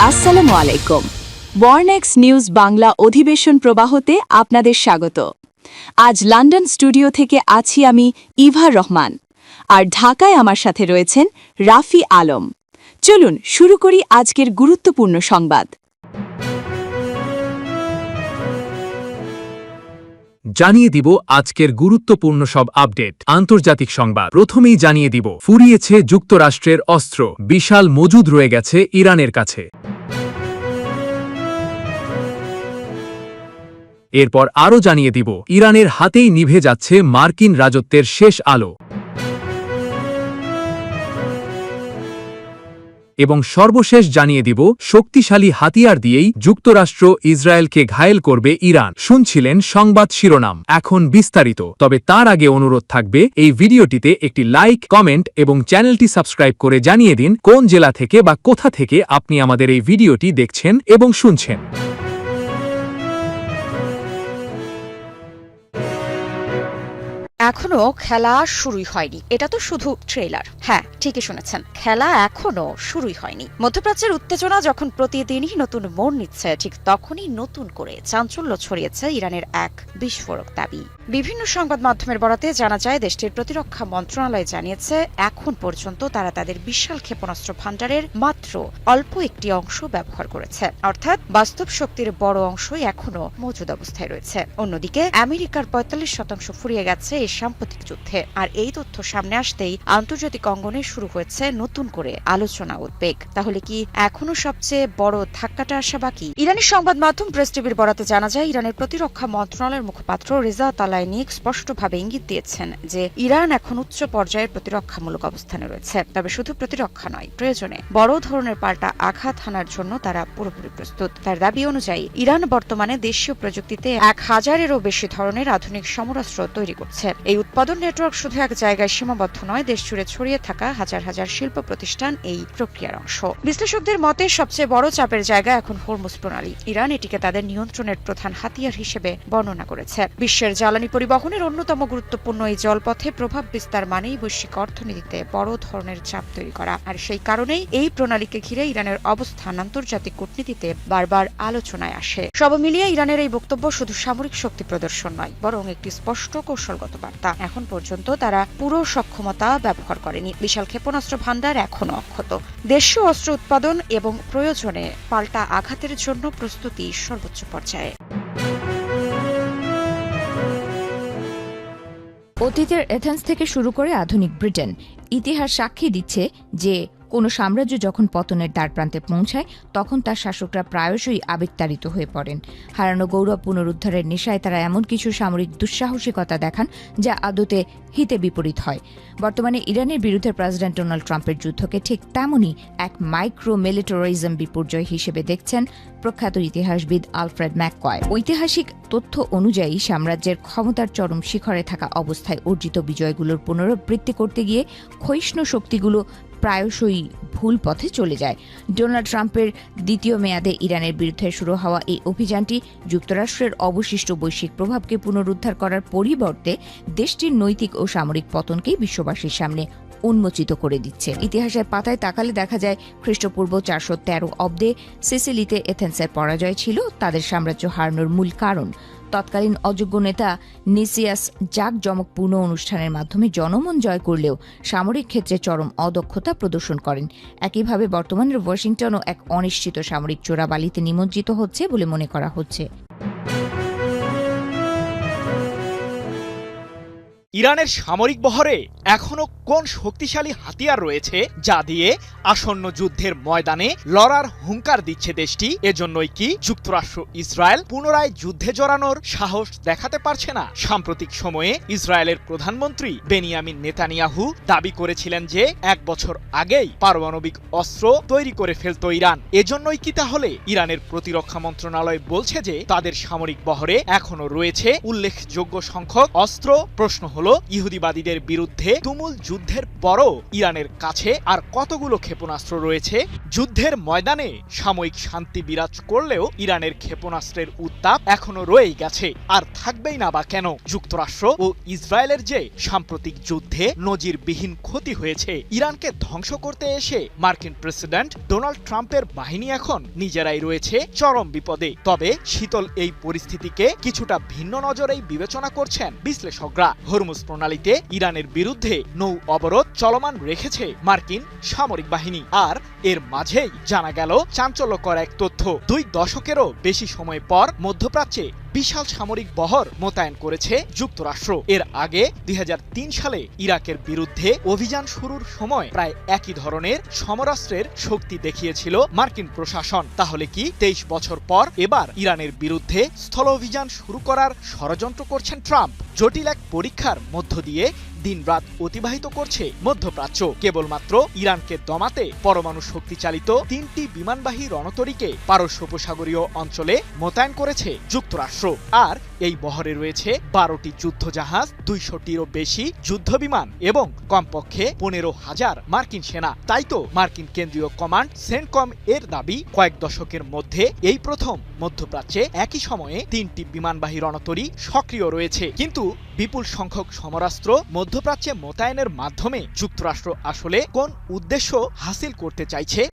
আসসালামু আলাইকুম। বর্নেক্স নিউজ বাংলা অধিবেশন প্রবাহতে আপনাদের স্বাগত। আজ লন্ডন স্টুডিও থেকে আছি আমি ইভা রহমান, আর ঢাকায় আমার সাথে রয়েছেন রাফি আলম। চলুন শুরু করি আজকের গুরুত্বপূর্ণ সংবাদ। জানিয়ে দিব আজকের গুরুত্বপূর্ণ সব আপডেট। আন্তর্জাতিক সংবাদ প্রথমেই জানিয়ে দিব, ফুরিয়েছে যুক্তরাষ্ট্রের অস্ত্র, বিশাল মজুদ রয়ে গেছে ইরানের কাছে। এরপর আরও জানিয়ে দিব, ইরানের হাতেই নিভে যাচ্ছে মার্কিন রাজত্বের শেষ আলো। এবং সর্বশেষ জানিয়ে দিব, শক্তিশালী হাতিয়ার দিয়েই যুক্তরাষ্ট্র ইসরায়েলকে ঘায়েল করবে ইরান। শুনছিলেন সংবাদ শিরোনাম, এখন বিস্তারিত। তবে তার আগে অনুরোধ থাকবে, এই ভিডিওটিতে একটি লাইক, কমেন্ট এবং চ্যানেলটি সাবস্ক্রাইব করে জানিয়ে দিন কোন জেলা থেকে বা কোথা থেকে আপনি আমাদের এই ভিডিওটি দেখছেন এবং শুনছেন। এখনো খেলা শুরুই হয়নি, এটা তো শুধু ট্রেলার। হ্যাঁ, ঠিকই শুনেছেন, খেলা এখনো শুরুই হয়নি। মধ্যপ্রাচ্যের উত্তেজনা যখন প্রতিদিনই নতুন মোড় নিচ্ছে, ঠিক তখনই নতুন করে চাঞ্চল্য ছড়িয়েছে ইরানের এক বিস্ফোরক দাবি। বিভিন্ন সংবাদ মাধ্যমের বরাতে জানা যায়, দেশটির প্রতিরক্ষা মন্ত্রণালয় জানিয়েছে এখন পর্যন্ত তারা তাদের বিশাল ক্ষেপণাস্ত্র ভাণ্ডারের মাত্র অল্প একটি অংশ ব্যবহার করেছে, অর্থাৎ বাস্তব শক্তির বড় অংশই এখনো মজুদ অবস্থায় রয়েছে। অন্যদিকে আমেরিকার ৪৫% ফুরিয়ে গেছে এই সাম্প্রতিক যুদ্ধে। আর এই তথ্য সামনে আসতেই আন্তর্জাতিক অঙ্গনে শুরু হয়েছে নতুন করে আলোচনা, উদ্বেগ। তাহলে কি এখনো সবচেয়ে বড় ধাক্কাটা আসা বাকি? ইরানি সংবাদ মাধ্যম প্রেস টিভির বরাতে জানা যায়, ইরানের প্রতিরক্ষা মন্ত্রণালয়ের মুখপাত্র রেজা তালাইনিক স্পষ্টভাবে ইঙ্গিত দিয়েছেন যে ইরান এখন উচ্চ পর্যায়ের প্রতিরক্ষামূলক অবস্থানে রয়েছে। তবে শুধু প্রতিরক্ষা নয়, প্রয়োজনে বড় ধরনের পাল্টা আঘাত হানার জন্য তারা পুরোপুরি প্রস্তুত। তার দাবি অনুযায়ী ইরান বর্তমানে দেশীয় প্রযুক্তিতে ১,০০০-এরও বেশি ধরনের আধুনিক সমরাস্ত্র তৈরি করছে। এই উৎপাদন নেটওয়ার্ক শুধু এক জায়গায় সীমাবদ্ধ নয়, দেশ জুড়ে ছড়িয়ে থাকা হাজার হাজার শিল্প প্রতিষ্ঠান এই প্রক্রিয়ার অংশ। বিশ্লেষকদের মতে সবচেয়ে বড় চাপের জায়গা এখন হরমুজ প্রণালী। ইরান এটিকে তাদের নিয়ন্ত্রণের প্রধান হাতিয়ার হিসেবে বর্ণনা করেছে। বিশ্বের জ্বালানি পরিবহনের অন্যতম গুরুত্বপূর্ণ এই জলপথে প্রভাব বিস্তার মানেই বৈশ্বিক অর্থনীতিতে বড় ধরনের চাপ তৈরি করা। আর সেই কারণেই এই প্রণালীকে ঘিরে ইরানের অবস্থান আন্তর্জাতিক কূটনীতিতে বারবার আলোচনায় আসে। সব মিলিয়ে ইরানের এই বক্তব্য শুধু সামরিক শক্তি প্রদর্শন নয়, বরং একটি স্পষ্ট কৌশলগত বার্তা। এখন পর্যন্ত তারা পুরো সক্ষমতা ব্যবহার করেনি। বিশাল ক্ষেপণাস্ত্র ভাণ্ডার এখনো অক্ষত। দেশীয় অস্ত্র উৎপাদন এবং প্রয়োজনে পাল্টা আঘাতের জন্য প্রস্তুতি সর্বোচ্চ পর্যায়ে। অতীতের এথেন্স থেকে শুরু করে আধুনিক ব্রিটেন, ইতিহাস সাক্ষী দিচ্ছে যে কোনো সাম্রাজ্য যখন পতনের দ্বারপ্রান্তে পৌঁছায়, তখন তার শাসকরা প্রায়শই আবেগতাড়িত হয়ে পড়েন। হারানো গৌরব পুনরুদ্ধারের নেশায় তারা এমন কিছু সামরিক দুঃসাহসিকতা দেখান যা আদতে হিতে বিপরীত হয়। বর্তমানে ইরানের বিরুদ্ধে প্রেসিডেন্ট ডোনাল্ড ট্রাম্পের যুদ্ধকে ঠিক তেমনই এক মাইক্রো মিলিটারিজম বিপর্যয় হিসেবে দেখছেন প্রখ্যাত ইতিহাসবিদ আলফ্রেড ম্যাককয়। ঐতিহাসিক তথ্য অনুযায়ী সাম্রাজ্যের ক্ষমতার চরম শিখরে থাকা অবস্থায় অর্জিত বিজয়গুলোর পুনরাবৃত্তি করতে গিয়ে ক্ষয়িষ্ণু শক্তিগুলো প্রায়শই ভুল পথে চলে যায়। ডোনাল্ড ট্রাম্পের দ্বিতীয় মেয়াদে ইরানের বিরুদ্ধে শুরু হওয়া এই অভিযানটি যুক্তরাষ্ট্রের অবশিষ্ট বৈশ্বিক প্রভাবকে পুনরুদ্ধার করার পরিবর্তে দেশটির নৈতিক ও সামরিক পতনকেই বিশ্ববাসীর সামনে উন্মোচিত করে দিচ্ছে। ইতিহাসের পাতায় তাকালে দেখা যায়, খ্রিস্টপূর্ব ৪১৩ অব্দে সিসিলিতে এথেন্সের পরাজয় ছিল তাদের সাম্রাজ্য হারানোর মূল কারণ। তৎকালীন অযোগ্য নেতা নিসিয়াস জাঁকজমকপূর্ণ অনুষ্ঠানের মাধ্যমে জনমন জয় করলেও সামরিক ক্ষেত্রে চরম অদক্ষতা প্রদর্শন করেন। একইভাবে বর্তমানের ওয়াশিংটনও এক অনিশ্চিত সামরিক চোরাবালিতে নিমজ্জিত হচ্ছে বলে মনে করা হচ্ছে। ইরানের সামরিক বহরে এখনো কোন শক্তিশালী হাতিয়ার রয়েছে যা দিয়ে আসন্ন যুদ্ধের ময়দানে লড়ার হুঙ্কার দিচ্ছে দেশটি? এজন্যই কি যুক্তরাষ্ট্র ইসরায়েল পুনরায় যুদ্ধে জড়ানোর সাহস দেখাতে পারছে না? সাম্প্রতিক সময়ে ইসরায়েলের প্রধানমন্ত্রী বেনিয়ামিন নেতানিয়াহু দাবি করেছিলেন যে ১ বছর আগেই পারমাণবিক অস্ত্র তৈরি করে ফেলত ইরান। এজন্যই কি তাহলে ইরানের প্রতিরক্ষা মন্ত্রণালয় বলছে যে তাদের সামরিক বহরে এখনো রয়েছে উল্লেখযোগ্য সংখ্যক অস্ত্র? প্রশ্ন হল, হলো ইহুদিবাদীদের বিরুদ্ধে তুমুল যুদ্ধের পরও ইরানের কাছে আর কতগুলো ক্ষেপণাস্ত্র রয়েছে? যুদ্ধের ময়দানে সাময়িক শান্তি বিরাজ করলেও ইরানের ক্ষেপণাস্ত্রের উত্তাপ এখনো রয়েই গেছে, আর থাকবেই না বা কেন? যুক্তরাষ্ট্র ও ইসরায়েলের যে সাম্প্রতিক যুদ্ধে নজিরবিহীন ক্ষতি হয়েছে, ইরানকে ধ্বংস করতে এসে মার্কিন প্রেসিডেন্ট ডোনাল্ড ট্রাম্পের বাহিনী এখন নিজেরাই রয়েছে চরম বিপদে। তবে শীতল এই পরিস্থিতিকে কিছুটা ভিন্ন নজরেই বিবেচনা করছেন বিশ্লেষকরা। হরমুজ প্রণালীতে ইরানের বিরুদ্ধে নৌ অবরোধ চলমান রেখেছে মার্কিন সামরিক বাহিনী। আর এর মাঝেই জানা গেল চাঞ্চল্যকর এক তথ্য। 2 দশকেরও বেশি সময় পর মধ্যপ্রাচ্যে বিশাল সামরিক বহর মোতায়েন করেছে যুক্তরাষ্ট্র। এর আগে 2003 সালে ইরাকের বিরুদ্ধে অভিযান শুরুর সময় প্রায় একই ধরনের সমরাস্ত্রের শক্তি দেখিয়েছিল মার্কিন প্রশাসন। তাহলে কি 23 বছর পর এবার ইরানের বিরুদ্ধে স্থল অভিযান শুরু করার ষড়যন্ত্র করছেন ট্রাম্প? জটিল এক পরীক্ষার মধ্য দিয়ে দিনরাত অতিবাহিত করছে মধ্যপ্রাচ্য। কেবলমাত্র ইরানকে দমাতে পরমাণু শক্তিচালিত 3টি বিমানবাহী রণতরীকে পারস্য উপসাগরীয় অঞ্চলে মোতায়েন করেছে যুক্তরাষ্ট্র। আর এই বহরে রয়েছে 12টি যুদ্ধজাহাজ, 200টিরও বেশি যুদ্ধবিমান এবং কমপক্ষে 15,000 মার্কিন সেনা। তাই তো মার্কিন কেন্দ্রীয় কমান্ড সেন্টকম এর দাবি, কয়েক দশকের মধ্যে এই প্রথম মধ্যপ্রাচ্যে একই সময়ে 3টি বিমানবাহী রণতরী সক্রিয় রয়েছে। কিন্তু বিপুল সংখ্যক সমরাস্ত্র মধ্যপ্রাচ্যে মোতায়েনের মাধ্যমে যুক্তরাষ্ট্র আসলে কোন উদ্দেশ্য হাসিল করতে চাইছে?